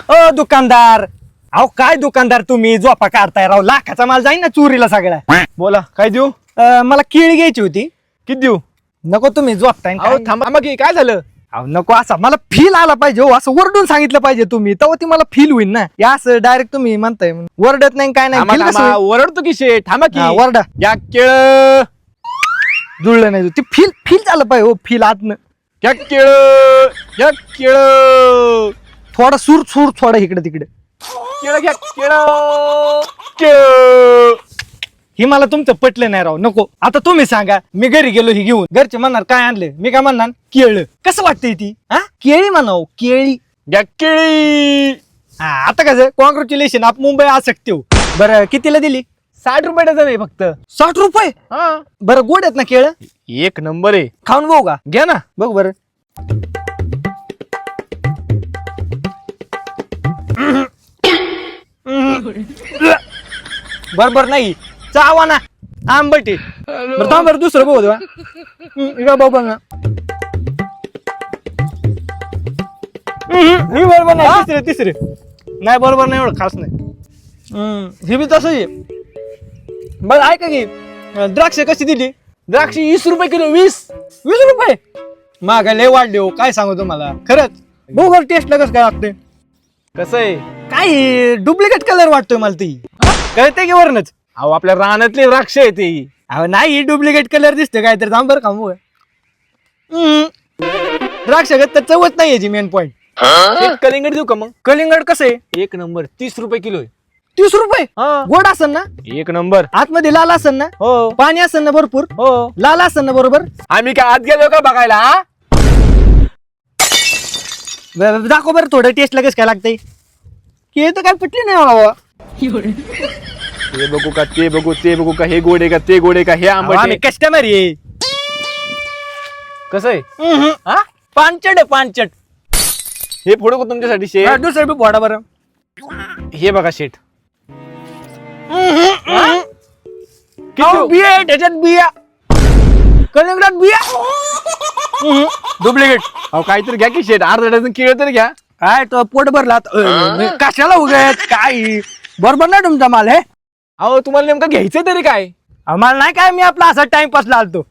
ओ दुकानदार, अहो काय दुकानदार तुम्ही झोपा काढताय राव, लाखाचा माल जाईन ना चोरीला सगळा. बोला काय देऊ? मला केळी घ्यायची होती. किती देऊ? नको तुम्ही झोपताय न अहो काय? थांबा की काय झालं? अहो नको, असा मला फील आला पाहिजे हो, असं वरडून सांगितलं पाहिजे तुम्ही, तेव्हा ती मला फील होईल ना. या असं डायरेक्ट तुम्ही म्हणताय वरडत नाही काय नाही. थांबा, feel कसं थांबा, होईल? ओरडतो की शेठ, थांबा की. हा, वरडा. या केळ जुळलं नाही ते फील फील झालं पाहिजे हो, फील आतनं. या केळ या केळ थोडा सूर सूर थोडा इकडे तिकडे. केळ घ्या केळ केळ. हे मला तुमचं पटलं नाही राव, नको. आता तुम्ही सांगा, मी घरी गेलो ही घेऊन, घरचे म्हणणार काय आणले, मी काय म्हणणार केळ. कसं वाटतंय ती? हा केळी म्हणाव, केळी. घ्या केळी. हा आता कसं, कॉंग्रॅच्युलेशन, आप मुंबई आ सकते हो. बरं कितीला दिली? 60 रुपये डझन आहे फक्त. 60 रुपये? हा बरं गोड आहेत ना केळ? एक नंबर आहे. खाऊन बघू का? घ्या ना. बघ बरं. बरोबर नाही, चावा ना, आंबट आहे. बरं थांब बरं, दुसरं बघू देवा. बघ ना. ही बरोबर नाही, तिसरे तिसरे नाही, बरोबर नाही, एवढं खास नाही. ही बी तसं आहे. बरं ऐका की, द्राक्ष कशी दिली? द्राक्षी 20 रुपये किलो. 20 रुपये महागाई लय वाढली हो, काय सांगू तुम्हाला. खरंच बघू बरं टेस्टला कसं काय लागते. कसं आहे? काय डुप्लिकेट कलर वाटतोय मला ती, कळते की वरनच. अहो आपल्या रानातली द्राक्ष आहे ती. अहो नाही, डुप्लिकेट कलर दिसते काय तर. थांब बरं का मग. द्राक्ष तर चवच नाही याची, मेन पॉइंट. एक कलिंगड देऊ का मग? कलिंगड कसं आहे? एक नंबर. 30 रुपये किलो आहे. 30 रुपये? हा. गोड असन ना? एक नंबर. आतमध्ये लाल असन ना? हो पाणी असन ना भरपूर? हो. लाल असन ना बरोबर? आम्ही काय आत गेलो का बघायला? हा? दाखव बरं थोडं टेस्ट लगेच काय लागतंय. हे तर काय पटली नाही मला बाबा. हे बघू का ते बघू ते बघू का, हे गोड आहे का ते गोड आहे का, हे आंबट आम्ही आहे. कस्टमर आहे. कसं आहे? हा? पानचट आहे पानचट. हे फोडू का तुमच्यासाठी हा, शेठ? दुसरं बी फोडा बरं. हे बघा शेठ. अहो, बिया आहे त्याच्यात, बिया. कलिंगडात बिया. डुप्लिकेट. अहो काहीतरी घ्या की शेठ, अर्धा डझन केळ तरी घ्या. काय तो पोट भरला कशाला उगाच काय. बरोबर नाही तुमचा माल हे. अहो तुम्हाला नेमकं घ्यायचं तरी काय? आम्हाला नाही काय, मी आपला असा टाइमपास लावतो.